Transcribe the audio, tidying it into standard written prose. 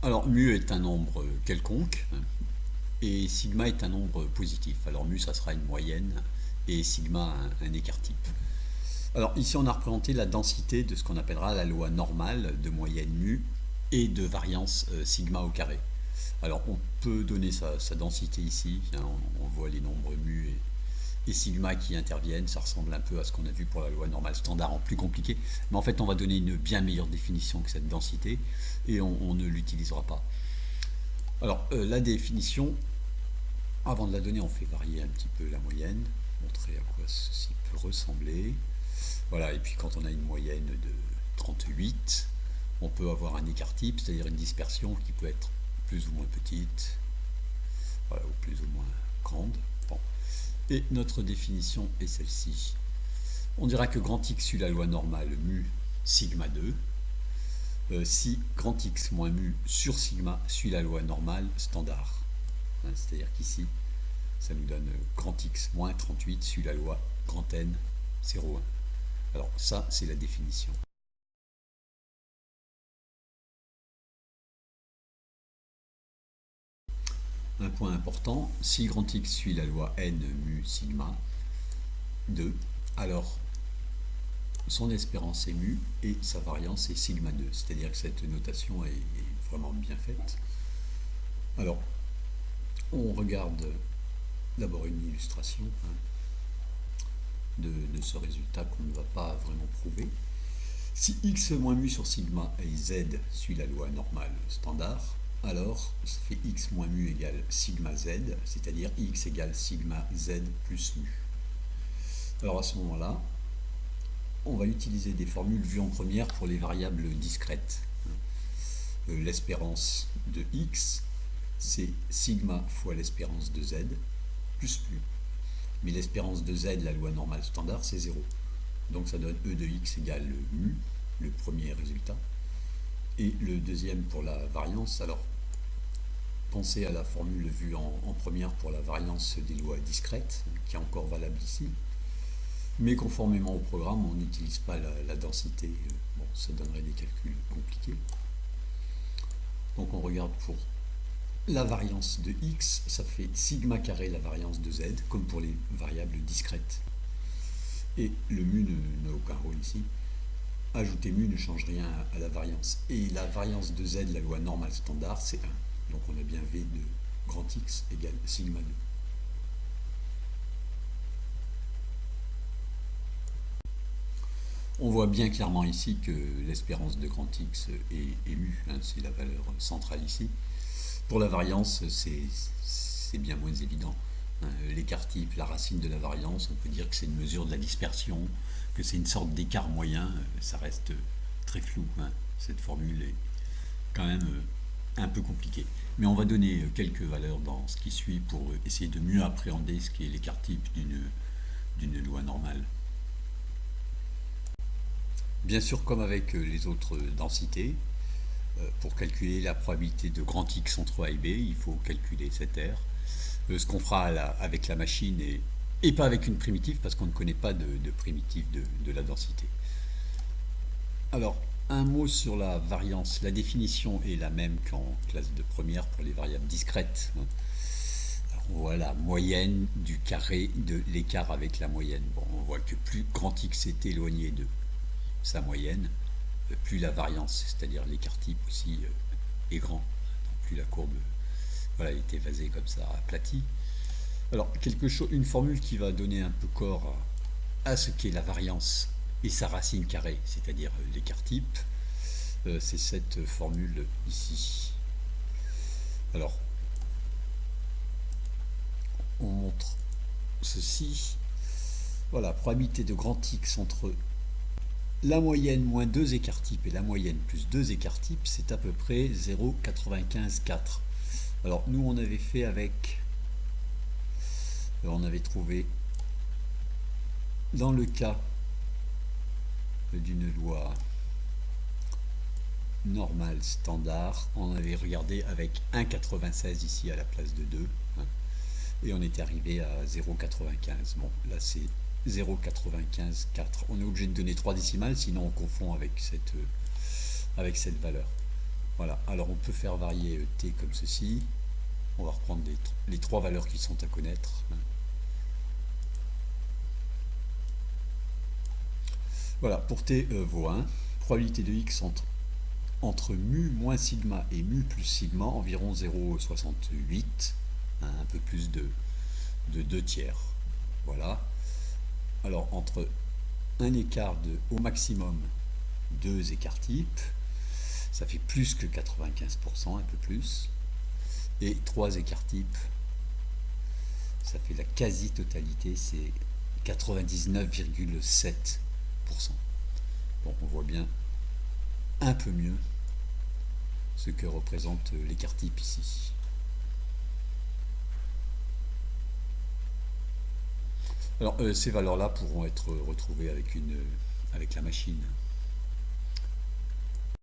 Alors, mu est un nombre quelconque et sigma est un nombre positif. Alors, mu, ça sera une moyenne et sigma, un écart type. Alors, ici, on a représenté la densité de ce qu'on appellera la loi normale de moyenne mu et de variance sigma au carré. Alors, on peut donner sa densité ici. Hein, on voit les nombres mu et sigma qui interviennent. Ça ressemble un peu à ce qu'on a vu pour la loi normale standard en plus compliqué. Mais en fait, on va donner une bien meilleure définition que cette densité et on ne l'utilisera pas. Alors, la définition, avant de la donner, on fait varier un petit peu la moyenne, montrer à quoi ceci peut ressembler. Voilà, et puis quand on a une moyenne de 38, on peut avoir un écart type, c'est-à-dire une dispersion qui peut être plus ou moins petite, voilà, ou plus ou moins grande. Bon. Et notre définition est celle-ci. On dira que grand X suit la loi normale mu sigma 2, si grand X moins mu sur sigma suit la loi normale standard. Hein, c'est-à-dire qu'ici, ça nous donne grand X moins 38 suit la loi grand N 0,1. Alors ça, c'est la définition. Un point important, si grand X suit la loi N mu sigma 2, alors son espérance est mu et sa variance est sigma 2. C'est-à-dire que cette notation est vraiment bien faite. Alors, on regarde d'abord une illustration de ce résultat qu'on ne va pas vraiment prouver. Si x moins mu sur sigma et z suit la loi normale standard, alors ça fait x moins mu égale sigma z, c'est-à-dire x égale sigma z plus mu. Alors à ce moment-là, on va utiliser des formules vues en première pour les variables discrètes. L'espérance de x, c'est sigma fois l'espérance de z plus mu. Mais l'espérance de z, la loi normale standard, c'est 0. Donc ça donne e de x égale mu, le premier résultat. Et le deuxième pour la variance, alors pensez à la formule vue en première pour la variance des lois discrètes, qui est encore valable ici. Mais conformément au programme, on n'utilise pas la densité. Bon, ça donnerait des calculs compliqués. Donc on regarde pour la variance de x, ça fait sigma carré la variance de z, comme pour les variables discrètes. Et le mu n'a aucun rôle ici. Ajouter mu ne change rien à la variance. Et la variance de z, la loi normale standard, c'est 1. Donc on a bien v de grand X égale sigma 2. On voit bien clairement ici que l'espérance de grand X est mu, hein, c'est la valeur centrale ici. Pour la variance, c'est bien moins évident. L'écart type, la racine de la variance, on peut dire que c'est une mesure de la dispersion, que c'est une sorte d'écart moyen, ça reste très flou. Hein. Cette formule est quand même un peu compliquée. Mais on va donner quelques valeurs dans ce qui suit pour essayer de mieux appréhender ce qu'est l'écart type d'une loi normale. Bien sûr, comme avec les autres densités, pour calculer la probabilité de grand X entre A et B, il faut calculer cette R. Ce qu'on fera avec la machine et pas avec une primitive, parce qu'on ne connaît pas de primitive de la densité. Alors, un mot sur la variance. La définition est la même qu'en classe de première pour les variables discrètes. Alors, on voit la moyenne du carré de l'écart avec la moyenne. Bon, on voit que plus grand X est éloigné de sa moyenne, plus la variance, c'est-à-dire l'écart type aussi, est grand. Donc, plus la courbe est évasée comme ça, aplatie. Alors, une formule qui va donner un peu corps à ce qu'est la variance et sa racine carrée, c'est-à-dire l'écart type, c'est cette formule ici. Alors, on montre ceci. Voilà, probabilité de grand X entre la moyenne moins 2 écarts types et la moyenne plus 2 écarts types, c'est à peu près 0,95,4. Alors, nous, on avait fait avec... on avait trouvé, dans le cas d'une loi normale standard, on avait regardé avec 1,96 ici à la place de 2, hein, et on était arrivé à 0,95. Bon, là c'est 0,95,4. On est obligé de donner 3 décimales, sinon on confond avec cette valeur. Voilà, alors on peut faire varier t comme ceci. On va reprendre les trois valeurs qui sont à connaître. Voilà, pour t vaut 1, probabilité de x entre mu moins sigma et mu plus sigma, environ 0,68, hein, un peu plus de 2 tiers. Voilà. Alors, entre un écart de au maximum 2 écarts types, ça fait plus que 95%, un peu plus. Et 3 écarts types, ça fait la quasi-totalité, c'est 99,7%. Bon, on voit bien un peu mieux ce que représente l'écart type ici. Alors, ces valeurs-là pourront être retrouvées avec la machine.